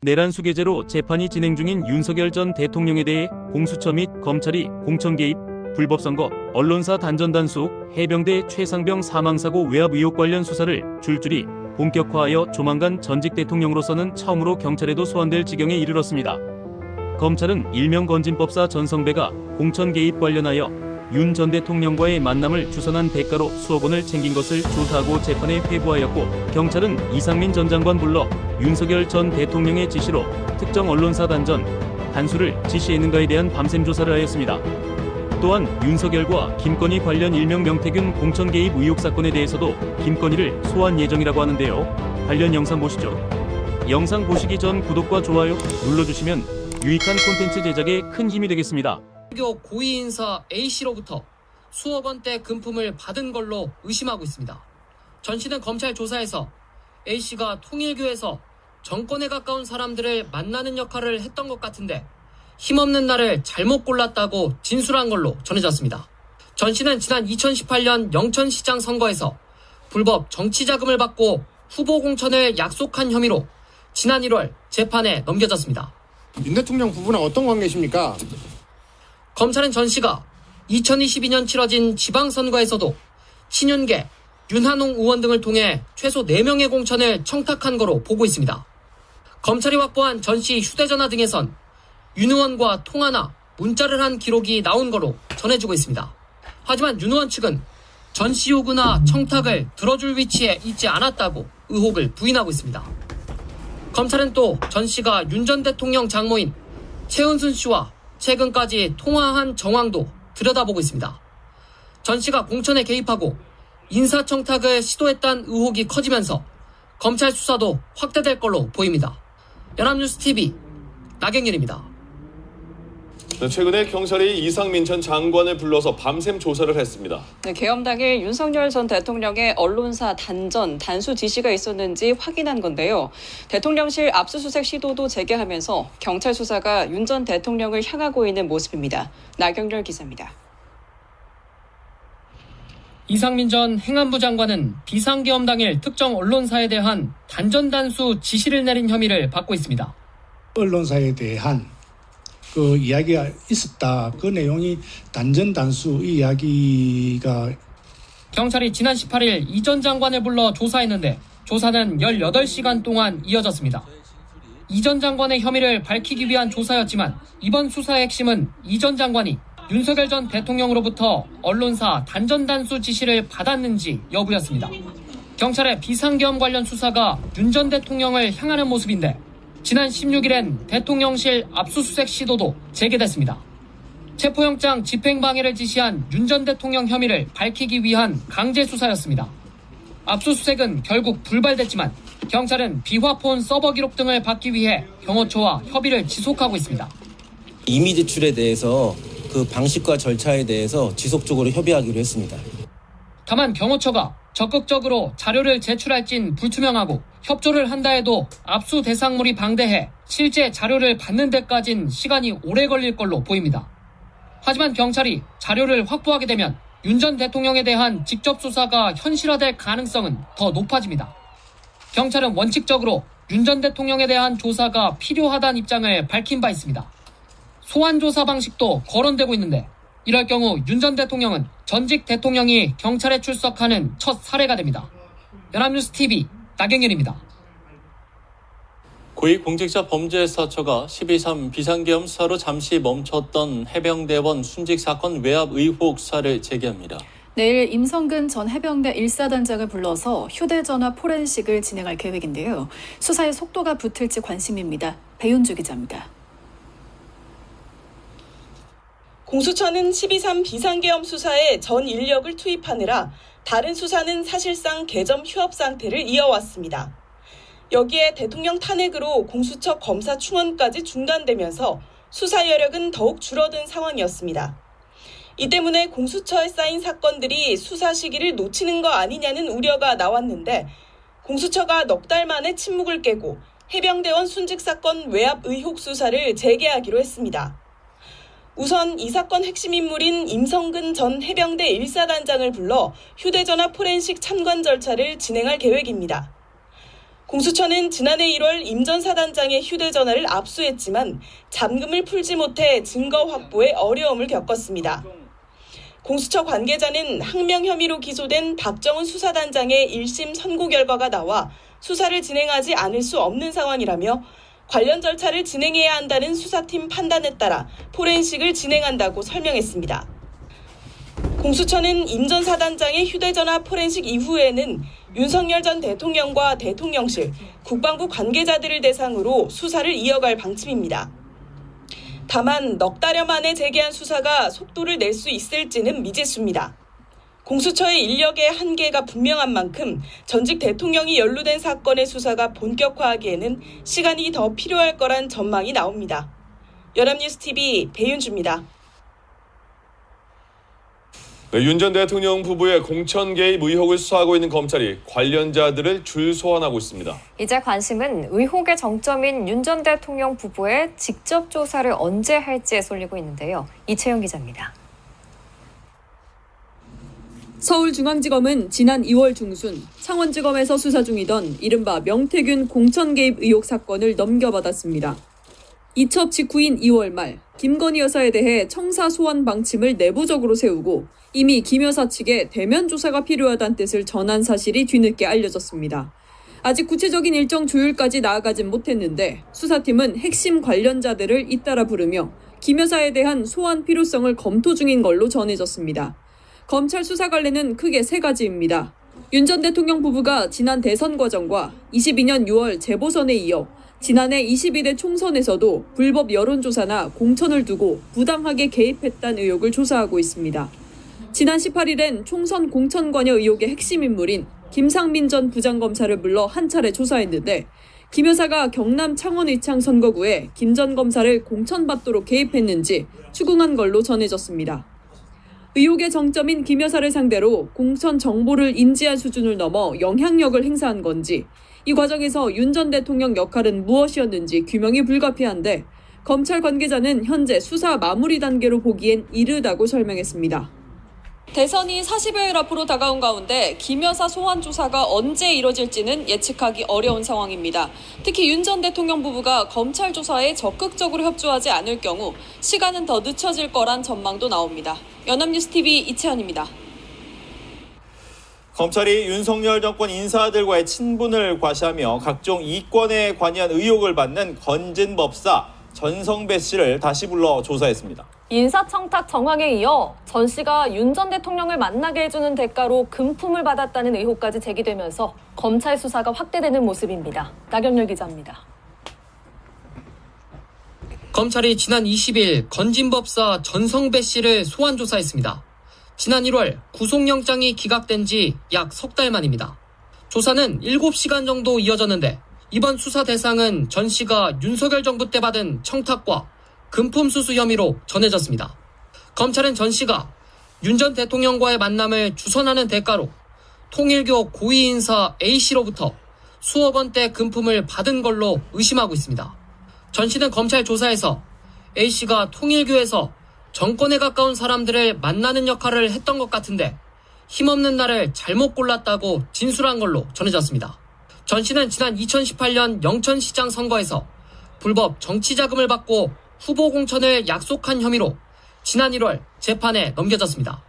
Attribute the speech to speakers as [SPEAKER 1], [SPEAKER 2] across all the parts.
[SPEAKER 1] 내란 수괴죄로 재판이 진행 중인 윤석열 전 대통령에 대해 공수처 및 검찰이 공천 개입, 불법 선거, 언론사 단전 단수, 해병대 최상병 사망사고 외압 의혹 관련 수사를 줄줄이 본격화하여 조만간 전직 대통령으로서는 처음으로 경찰에도 소환될 지경에 이르렀습니다. 검찰은 일명 건진법사 전성배가 공천 개입 관련하여 윤 전 대통령과의 만남을 주선한 대가로 수억 원을 챙긴 것을 조사하고 재판에 회부하였고, 경찰은 이상민 전 장관 불러 윤석열 전 대통령의 지시로 특정 언론사 단수를 지시했는가에 대한 밤샘 조사를 하였습니다. 또한 윤석열과 김건희 관련 일명 명태균 공천 개입 의혹 사건에 대해서도 김건희를 소환 예정이라고 하는데요. 관련 영상 보시죠. 영상 보시기 전 구독과 좋아요 눌러주시면 유익한 콘텐츠 제작에 큰 힘이 되겠습니다.
[SPEAKER 2] 교 고위 인사 A씨로부터 수억 원대 금품을 받은 걸로 의심하고 있습니다. 전 씨는 검찰 조사에서 A씨가 통일교에서 정권에 가까운 사람들을 만나는 역할을 했던 것 같은데 힘없는 날을 잘못 골랐다고 진술한 걸로 전해졌습니다. 전 씨는 지난 2018년 영천시장 선거에서 불법 정치자금을 받고 후보 공천을 약속한 혐의로 지난 1월 재판에 넘겨졌습니다.
[SPEAKER 3] 윤 대통령 부부는 어떤 관계십니까?
[SPEAKER 2] 검찰은 전 씨가 2022년 치러진 지방선거에서도 친윤계, 윤한홍 의원 등을 통해 최소 4명의 공천을 청탁한 거로 보고 있습니다. 검찰이 확보한 전 씨 휴대전화 등에선 윤 의원과 통화나 문자를 한 기록이 나온 거로 전해지고 있습니다. 하지만 윤 의원 측은 전 씨 요구나 청탁을 들어줄 위치에 있지 않았다고 의혹을 부인하고 있습니다. 검찰은 또 전 씨가 윤 전 대통령 장모인 최은순 씨와 최근까지 통화한 정황도 들여다보고 있습니다. 전 씨가 공천에 개입하고 인사청탁을 시도했다는 의혹이 커지면서 검찰 수사도 확대될 걸로 보입니다. 연합뉴스TV 나경일입니다.
[SPEAKER 4] 최근에 경찰이 이상민 전 장관을 불러서 밤샘 조사를 했습니다.
[SPEAKER 5] 네, 계엄 당일 윤석열 전 대통령의 언론사 단수 지시가 있었는지 확인한 건데요. 대통령실 압수수색 시도도 재개하면서 경찰 수사가 윤 전 대통령을 향하고 있는 모습입니다. 나경렬 기자입니다.
[SPEAKER 2] 이상민 전 행안부 장관은 비상계엄 당일 특정 언론사에 대한 단수 지시를 내린 혐의를 받고 있습니다.
[SPEAKER 6] 언론사에 대한 그 이야기가 있었다. 그 내용이 단수 이야기가
[SPEAKER 2] 경찰이 지난 18일 이 전 장관을 불러 조사했는데 조사는 18시간 동안 이어졌습니다. 이 전 장관의 혐의를 밝히기 위한 조사였지만 이번 수사의 핵심은 이 전 장관이 윤석열 전 대통령으로부터 언론사 단수 지시를 받았는지 여부였습니다. 경찰의 비상계엄 관련 수사가 윤 전 대통령을 향하는 모습인데 지난 16일엔 대통령실 압수수색 시도도 재개됐습니다. 체포영장 집행방해를 지시한 윤 전 대통령 혐의를 밝히기 위한 강제 수사였습니다. 압수수색은 결국 불발됐지만 경찰은 비화폰 서버 기록 등을 받기 위해 경호처와 협의를 지속하고 있습니다.
[SPEAKER 7] 이미 제출에 대해서 그 방식과 절차에 대해서 지속적으로 협의하기로 했습니다.
[SPEAKER 2] 다만 경호처가 적극적으로 자료를 제출할진 불투명하고 협조를 한다 해도 압수 대상물이 방대해 실제 자료를 받는 데까진 시간이 오래 걸릴 걸로 보입니다. 하지만 경찰이 자료를 확보하게 되면 윤 전 대통령에 대한 직접 수사가 현실화될 가능성은 더 높아집니다. 경찰은 원칙적으로 윤 전 대통령에 대한 조사가 필요하다는 입장을 밝힌 바 있습니다. 소환 조사 방식도 거론되고 있는데 이럴 경우 윤 전 대통령은 전직 대통령이 경찰에 출석하는 첫 사례가 됩니다. 연합뉴스TV 나경일입니다.
[SPEAKER 4] 고위공직자범죄수사처가 12.3 비상계엄 수사로 잠시 멈췄던 해병대원 순직 사건 외압 의혹 수사를 재개합니다.
[SPEAKER 8] 내일 임성근 전 해병대 1사단장을 불러서 휴대전화 포렌식을 진행할 계획인데요. 수사의 속도가 붙을지 관심입니다. 배윤주 기자입니다.
[SPEAKER 9] 공수처는 12.3 비상계엄 수사에 전 인력을 투입하느라 다른 수사는 사실상 개점 휴업 상태를 이어왔습니다. 여기에 대통령 탄핵으로 공수처 검사 충원까지 중단되면서 수사 여력은 더욱 줄어든 상황이었습니다. 이 때문에 공수처에 쌓인 사건들이 수사 시기를 놓치는 거 아니냐는 우려가 나왔는데 공수처가 넉 달 만에 침묵을 깨고 해병대원 순직 사건 외압 의혹 수사를 재개하기로 했습니다. 우선 이 사건 핵심 인물인 임성근 전 해병대 1사단장을 불러 휴대전화 포렌식 참관 절차를 진행할 계획입니다. 공수처는 지난해 1월 임 전 사단장의 휴대전화를 압수했지만 잠금을 풀지 못해 증거 확보에 어려움을 겪었습니다. 공수처 관계자는 항명 혐의로 기소된 박정훈 수사단장의 1심 선고 결과가 나와 수사를 진행하지 않을 수 없는 상황이라며 관련 절차를 진행해야 한다는 수사팀 판단에 따라 포렌식을 진행한다고 설명했습니다. 공수처는 임 전 사단장의 휴대전화 포렌식 이후에는 윤석열 전 대통령과 대통령실, 국방부 관계자들을 대상으로 수사를 이어갈 방침입니다. 다만 넉 달여 만에 재개한 수사가 속도를 낼 수 있을지는 미지수입니다. 공수처의 인력의 한계가 분명한 만큼 전직 대통령이 연루된 사건의 수사가 본격화하기에는 시간이 더 필요할 거란 전망이 나옵니다. 연합뉴스TV 배윤주입니다.
[SPEAKER 10] 네, 윤 전 대통령 부부의 공천 개입 의혹을 수사하고 있는 검찰이 관련자들을 줄 소환하고 있습니다.
[SPEAKER 11] 이제 관심은 의혹의 정점인 윤 전 대통령 부부의 직접 조사를 언제 할지에 쏠리고 있는데요. 이채영 기자입니다.
[SPEAKER 12] 서울중앙지검은 지난 2월 중순 창원지검에서 수사 중이던 이른바 명태균 공천 개입 의혹 사건을 넘겨받았습니다. 이첩 직후인 2월 말 김건희 여사에 대해 청사 소환 방침을 내부적으로 세우고 이미 김 여사 측에 대면 조사가 필요하다는 뜻을 전한 사실이 뒤늦게 알려졌습니다. 아직 구체적인 일정 조율까지 나아가진 못했는데 수사팀은 핵심 관련자들을 잇따라 부르며 김 여사에 대한 소환 필요성을 검토 중인 걸로 전해졌습니다. 검찰 수사 관례는 크게 세 가지입니다. 윤 전 대통령 부부가 지난 대선 과정과 22년 6월 재보선에 이어 지난해 22대 총선에서도 불법 여론조사나 공천을 두고 부당하게 개입했다는 의혹을 조사하고 있습니다. 지난 18일엔 총선 공천 관여 의혹의 핵심 인물인 김상민 전 부장검사를 불러 한 차례 조사했는데 김 여사가 경남 창원의창 선거구에 김 전 검사를 공천받도록 개입했는지 추궁한 걸로 전해졌습니다. 의혹의 정점인 김 여사를 상대로 공천 정보를 인지한 수준을 넘어 영향력을 행사한 건지 이 과정에서 윤 전 대통령 역할은 무엇이었는지 규명이 불가피한데 검찰 관계자는 현재 수사 마무리 단계로 보기엔 이르다고 설명했습니다. 대선이 40여일 앞으로 다가온 가운데 김 여사 소환 조사가 언제 이뤄질지는 예측하기 어려운 상황입니다. 특히 윤 전 대통령 부부가 검찰 조사에 적극적으로 협조하지 않을 경우 시간은 더 늦춰질 거란 전망도 나옵니다. 연합뉴스TV 이채연입니다.
[SPEAKER 13] 검찰이 윤석열 정권 인사들과의 친분을 과시하며 각종 이권에 관여한 의혹을 받는 건진법사 전성배 씨를 다시 불러 조사했습니다.
[SPEAKER 11] 인사청탁 정황에 이어 전 씨가 윤 전 대통령을 만나게 해주는 대가로 금품을 받았다는 의혹까지 제기되면서 검찰 수사가 확대되는 모습입니다. 나경열 기자입니다.
[SPEAKER 2] 검찰이 지난 20일 건진법사 전성배 씨를 소환 조사했습니다. 지난 1월 구속영장이 기각된 지 약 석 달 만입니다. 조사는 7시간 정도 이어졌는데 이번 수사 대상은 전 씨가 윤석열 정부 때 받은 청탁과 금품 수수 혐의로 전해졌습니다. 검찰은 전 씨가 윤 전 대통령과의 만남을 주선하는 대가로 통일교 고위 인사 A씨로부터 수억 원대 금품을 받은 걸로 의심하고 있습니다. 전 씨는 검찰 조사에서 A씨가 통일교에서 정권에 가까운 사람들을 만나는 역할을 했던 것 같은데 힘없는 날을 잘못 골랐다고 진술한 걸로 전해졌습니다. 전 씨는 지난 2018년 영천시장 선거에서 불법 정치자금을 받고 후보 공천을 약속한 혐의로 지난 1월 재판에 넘겨졌습니다.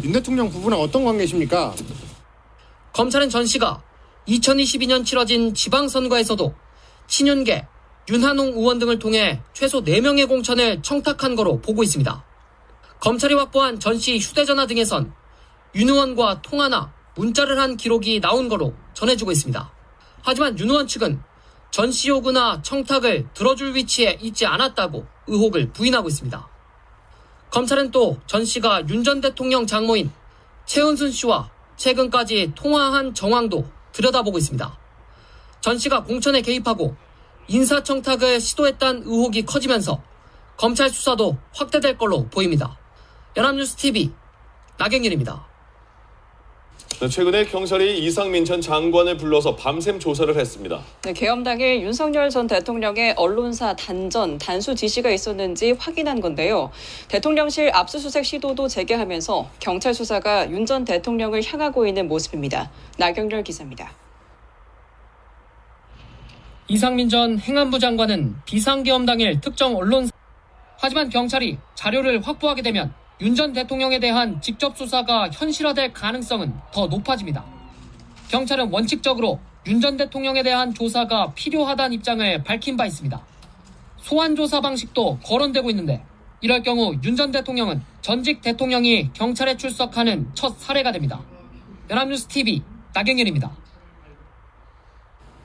[SPEAKER 3] 윤 대통령 부부는 어떤 관계십니까?
[SPEAKER 2] 검찰은 전 씨가 2022년 치러진 지방선거에서도 친윤계, 윤한홍 의원 등을 통해 최소 4명의 공천을 청탁한 거로 보고 있습니다. 검찰이 확보한 전 씨 휴대전화 등에선 윤 의원과 통화나 문자를 한 기록이 나온 거로 전해지고 있습니다. 하지만 윤 의원 측은 전 씨 요구나 청탁을 들어줄 위치에 있지 않았다고 의혹을 부인하고 있습니다. 검찰은 또 전 씨가 윤 전 대통령 장모인 최은순 씨와 최근까지 통화한 정황도 들여다보고 있습니다. 전 씨가 공천에 개입하고 인사청탁을 시도했다는 의혹이 커지면서 검찰 수사도 확대될 걸로 보입니다. 연합뉴스TV 나경일입니다.
[SPEAKER 10] 최근에 경찰이 이상민 전 장관을 불러서 밤샘 조사를 했습니다.
[SPEAKER 5] 네, 계엄 당일 윤석열 전 대통령의 언론사 단전, 단수 지시가 있었는지 확인한 건데요. 대통령실 압수수색 시도도 재개하면서 경찰 수사가 윤 전 대통령을 향하고 있는 모습입니다. 나경열 기자입니다.
[SPEAKER 2] 이상민 전 행안부 장관은 비상계엄 당일 특정 언론사 하지만 경찰이 자료를 확보하게 되면 윤 전 대통령에 대한 직접 수사가 현실화될 가능성은 더 높아집니다. 경찰은 원칙적으로 윤 전 대통령에 대한 조사가 필요하다는 입장을 밝힌 바 있습니다. 소환 조사 방식도 거론되고 있는데 이럴 경우 윤 전 대통령은 전직 대통령이 경찰에 출석하는 첫 사례가 됩니다. 연합뉴스 TV 나경현입니다.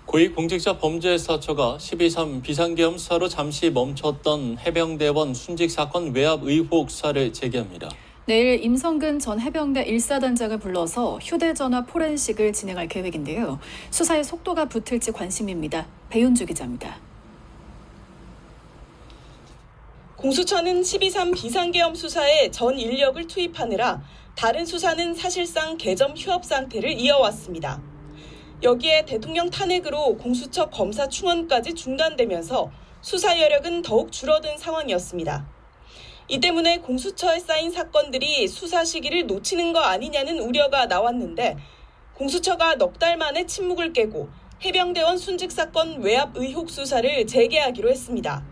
[SPEAKER 4] 고위공직자범죄수사처가 12.3 비상계엄 수사로 잠시 멈췄던 해병대원 순직 사건 외압 의혹 수사를 재개합니다.
[SPEAKER 8] 내일 임성근 전 해병대 1사단장을 불러서 휴대전화 포렌식을 진행할 계획인데요. 수사의 속도가 붙을지 관심입니다. 배윤주 기자입니다.
[SPEAKER 9] 공수처는 12.3 비상계엄 수사에 전 인력을 투입하느라 다른 수사는 사실상 개점 휴업 상태를 이어왔습니다. 여기에 대통령 탄핵으로 공수처 검사 충원까지 중단되면서 수사 여력은 더욱 줄어든 상황이었습니다. 이 때문에 공수처에 쌓인 사건들이 수사 시기를 놓치는 거 아니냐는 우려가 나왔는데 공수처가 넉 달 만에 침묵을 깨고 해병대원 순직 사건 외압 의혹 수사를 재개하기로 했습니다.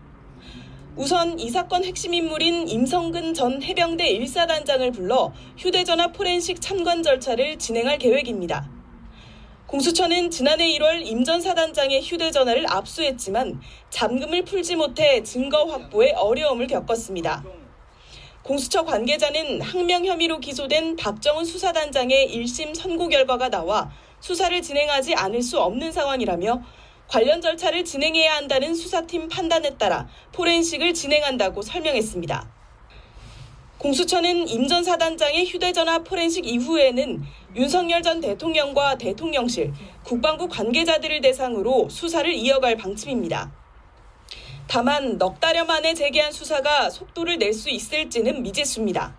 [SPEAKER 9] 우선 이 사건 핵심 인물인 임성근 전 해병대 1사단장을 불러 휴대전화 포렌식 참관 절차를 진행할 계획입니다. 공수처는 지난해 1월 임 전 사단장의 휴대전화를 압수했지만 잠금을 풀지 못해 증거 확보에 어려움을 겪었습니다. 공수처 관계자는 항명 혐의로 기소된 박정훈 수사단장의 1심 선고 결과가 나와 수사를 진행하지 않을 수 없는 상황이라며 관련 절차를 진행해야 한다는 수사팀 판단에 따라 포렌식을 진행한다고 설명했습니다. 공수처는 임 전 사단장의 휴대전화 포렌식 이후에는 윤석열 전 대통령과 대통령실, 국방부 관계자들을 대상으로 수사를 이어갈 방침입니다. 다만 넉 달여 만에 재개한 수사가 속도를 낼 수 있을지는 미지수입니다.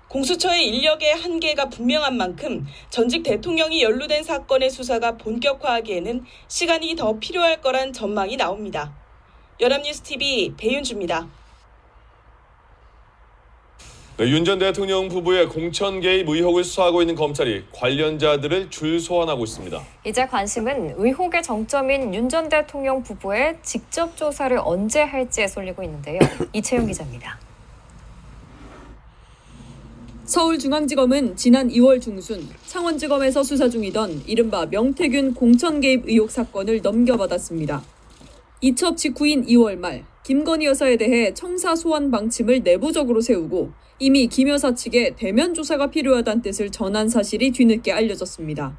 [SPEAKER 9] 공수처의 인력의 한계가 분명한 만큼 전직 대통령이 연루된 사건의 수사가 본격화하기에는 시간이 더 필요할 거란 전망이 나옵니다. 연합뉴스TV 배윤주입니다.
[SPEAKER 10] 네, 윤 전 대통령 부부의 공천 개입 의혹을 수사하고 있는 검찰이 관련자들을 줄 소환하고 있습니다.
[SPEAKER 14] 이제 관심은 의혹의 정점인 윤 전 대통령 부부의 직접 조사를 언제 할지에 쏠리고 있는데요. 이채용 기자입니다.
[SPEAKER 12] 서울중앙지검은 지난 2월 중순 창원지검에서 수사 중이던 이른바 명태균 공천 개입 의혹 사건을 넘겨받았습니다. 이첩 직후인 2월 말 김건희 여사에 대해 청사 소환 방침을 내부적으로 세우고 이미 김 여사 측에 대면 조사가 필요하다는 뜻을 전한 사실이 뒤늦게 알려졌습니다.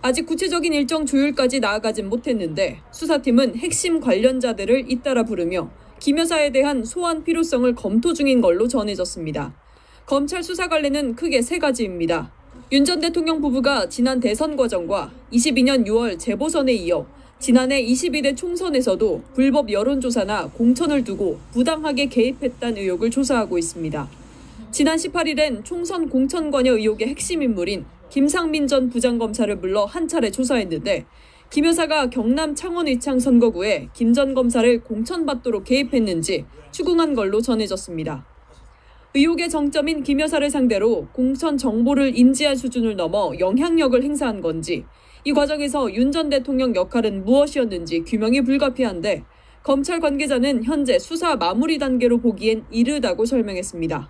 [SPEAKER 12] 아직 구체적인 일정 조율까지 나아가진 못했는데 수사팀은 핵심 관련자들을 잇따라 부르며 김 여사에 대한 소환 필요성을 검토 중인 걸로 전해졌습니다. 검찰 수사 관례는 크게 세 가지입니다. 윤 전 대통령 부부가 지난 대선 과정과 22년 6월 재보선에 이어 지난해 22대 총선에서도 불법 여론조사나 공천을 두고 부당하게 개입했다는 의혹을 조사하고 있습니다. 지난 18일엔 총선 공천 관여 의혹의 핵심 인물인 김상민 전 부장검사를 불러 한 차례 조사했는데 김 여사가 경남 창원 의창 선거구에 김 전 검사를 공천받도록 개입했는지 추궁한 걸로 전해졌습니다. 의혹의 정점인 김 여사를 상대로 공천 정보를 인지할 수준을 넘어 영향력을 행사한 건지 이 과정에서 윤 전 대통령 역할은 무엇이었는지 규명이 불가피한데 검찰 관계자는 현재 수사 마무리 단계로 보기엔 이르다고 설명했습니다.